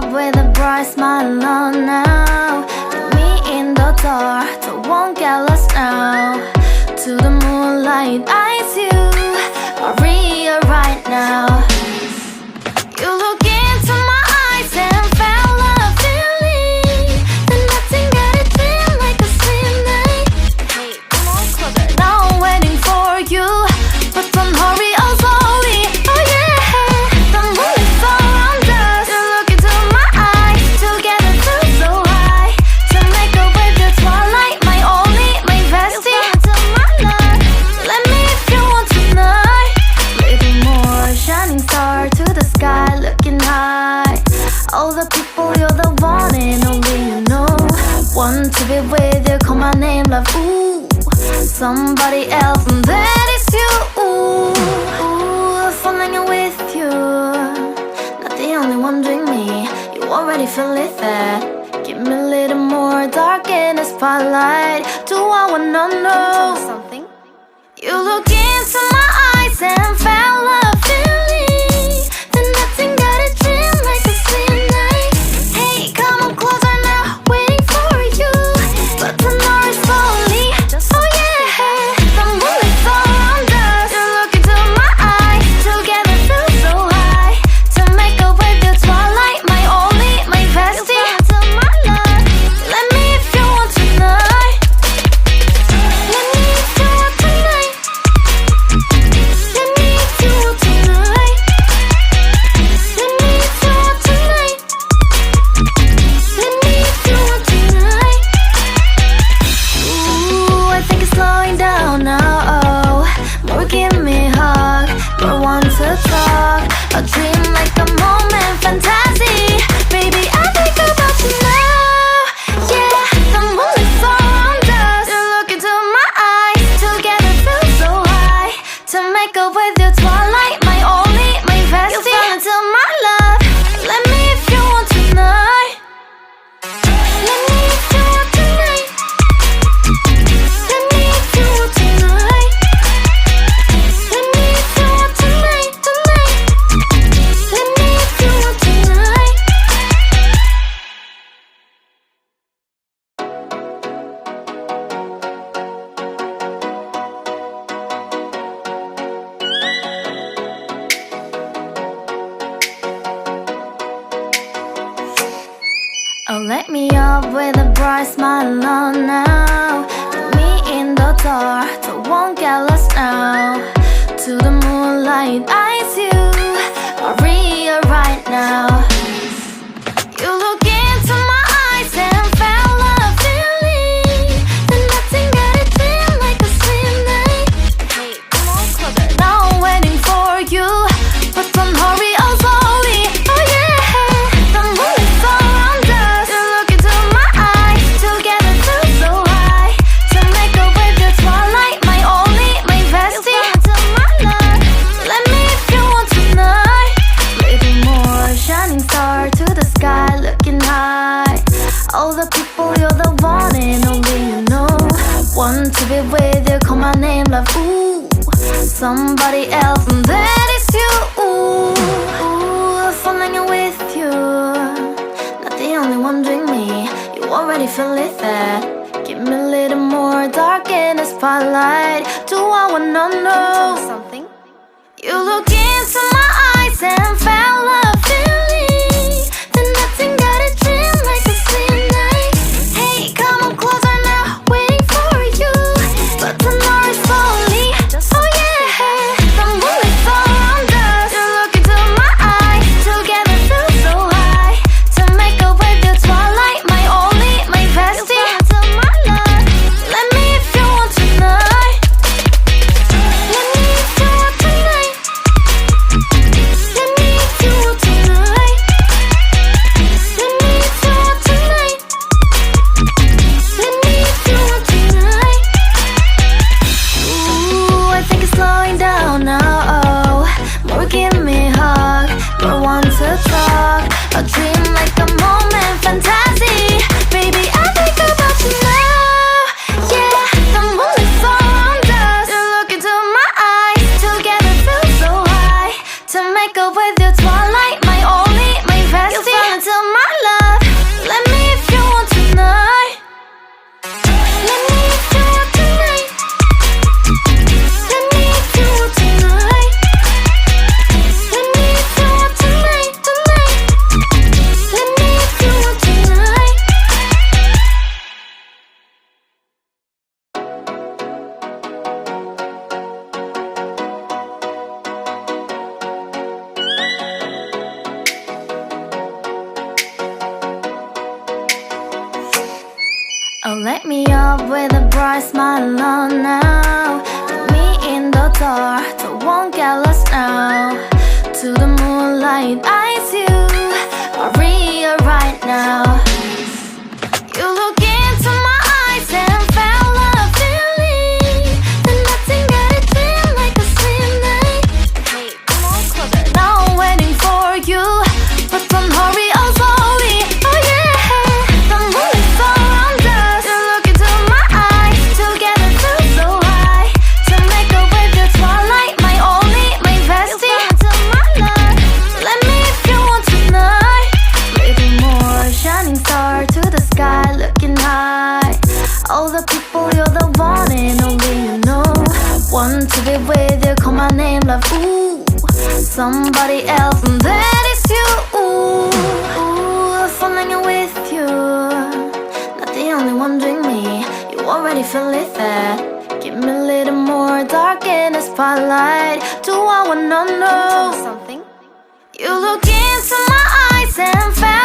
up with a bright smile on now. Put me in the dark, so won't get lost now. To the moonlight, eyes you, Maria right now. You look into my eyes and felt love feeling. Then nothing got it feel like a slim night. Hey, come on closer. Now I'm waiting for you, but don't hurry, oh slowly. Oh yeah, the moon is around us. You look into my eyes, together feel so high. To make a wave, the twilight, my only, my bestie. Into my life, let me if you want tonight. Little more shining star to the sky, looking high. All the people, you're the one and only you know. Want to be with you, call my name, love, ooh. Somebody else, and that is you, ooh. Falling in with you, not the only one doing me. You already feel it there. Give me a little more dark in the spotlight. Do I wanna know something? You look into my eyes and felt love feeling. Then nothing got it feel like a slim night. Hey, come on closer now, waiting for you. But the noise slowly. Oh yeah, the moon is around us. You look into my eyes, together feel so high. To make a wave, the twilight, my only, my bestie. Into my life, let me if you want tonight. Let me if you want tonight. Let me if you want tonight. Let me if you want tonight. Let me if you want tonight. Ooh, I think it's slowing down now. Oh, more give me a hug, more want to talk. A dream like a moment, fantasy. Baby, I think about you now. Yeah, the moon is around us. You look into my eyes, together feel so high. To make up with your twilight, my only, my bestie. You fell into my love. Let me if you want tonight. Let me if you want tonight. Let me if you want tonight. Let me if you want tonight, tonight. Let me if you want tonight. Oh, let me up with a bright smile on now. Put me in the dark, so won't get lost now. To the moonlight, eyes you, Maria right now. You look into my eyes and felt love feeling. Then nothing got it feel like a slim night. Hey, come on closer. Now I'm waiting for you, but don't hurry, oh slowly. Oh yeah, the moon is around us. You look into my eyes, together feel so high. To make a wave, the twilight, my only, my bestie. Into my life, let me if you want tonight. Little more shining star to the sky, looking high. All the people, you're the one and only you know. Want to be with you, call my name, love, ooh. Somebody else, and that is you, ooh. Falling in with you, not the only one doing me. You already feel it there. Give me a little more dark in the spotlight. Do I wanna know something? You look into my eyes and felt love feeling. Then nothing got it feel like a slim night. Hey, come on closer now, waiting for you. But the noise slowly. Oh yeah, the moon is around us. You look into my eyes, together feel so high. To make a wave, the twilight, my only, my bestie. Into my life, let me if you want tonight. Let me if you want tonight. Let me if you want love now. Put me in the dark, so won't get lost now. To the moonlight, eyes you are real right now. You look into my eyes and felt a feeling. Then nothing got it feel like a sweet night. Hey, come on closer. Now I'm waiting for you, but don't hurry, oh slowly. Oh yeah, the moon is around us. You look into my eyes, together feel so high. To make a way the twilight, my only, my bestie. You fall into my love. Let me if you want tonight. Little more shining star to the sky, looking high. All the people, you're the one and only you know. Want to be with you, call my name, love. Ooh, somebody else, and that is you. Ooh, falling in with you. Not the only one doing me. You already feel it there. Give me a little more dark in the spotlight. Do I wanna know something? You look into my eyes and felt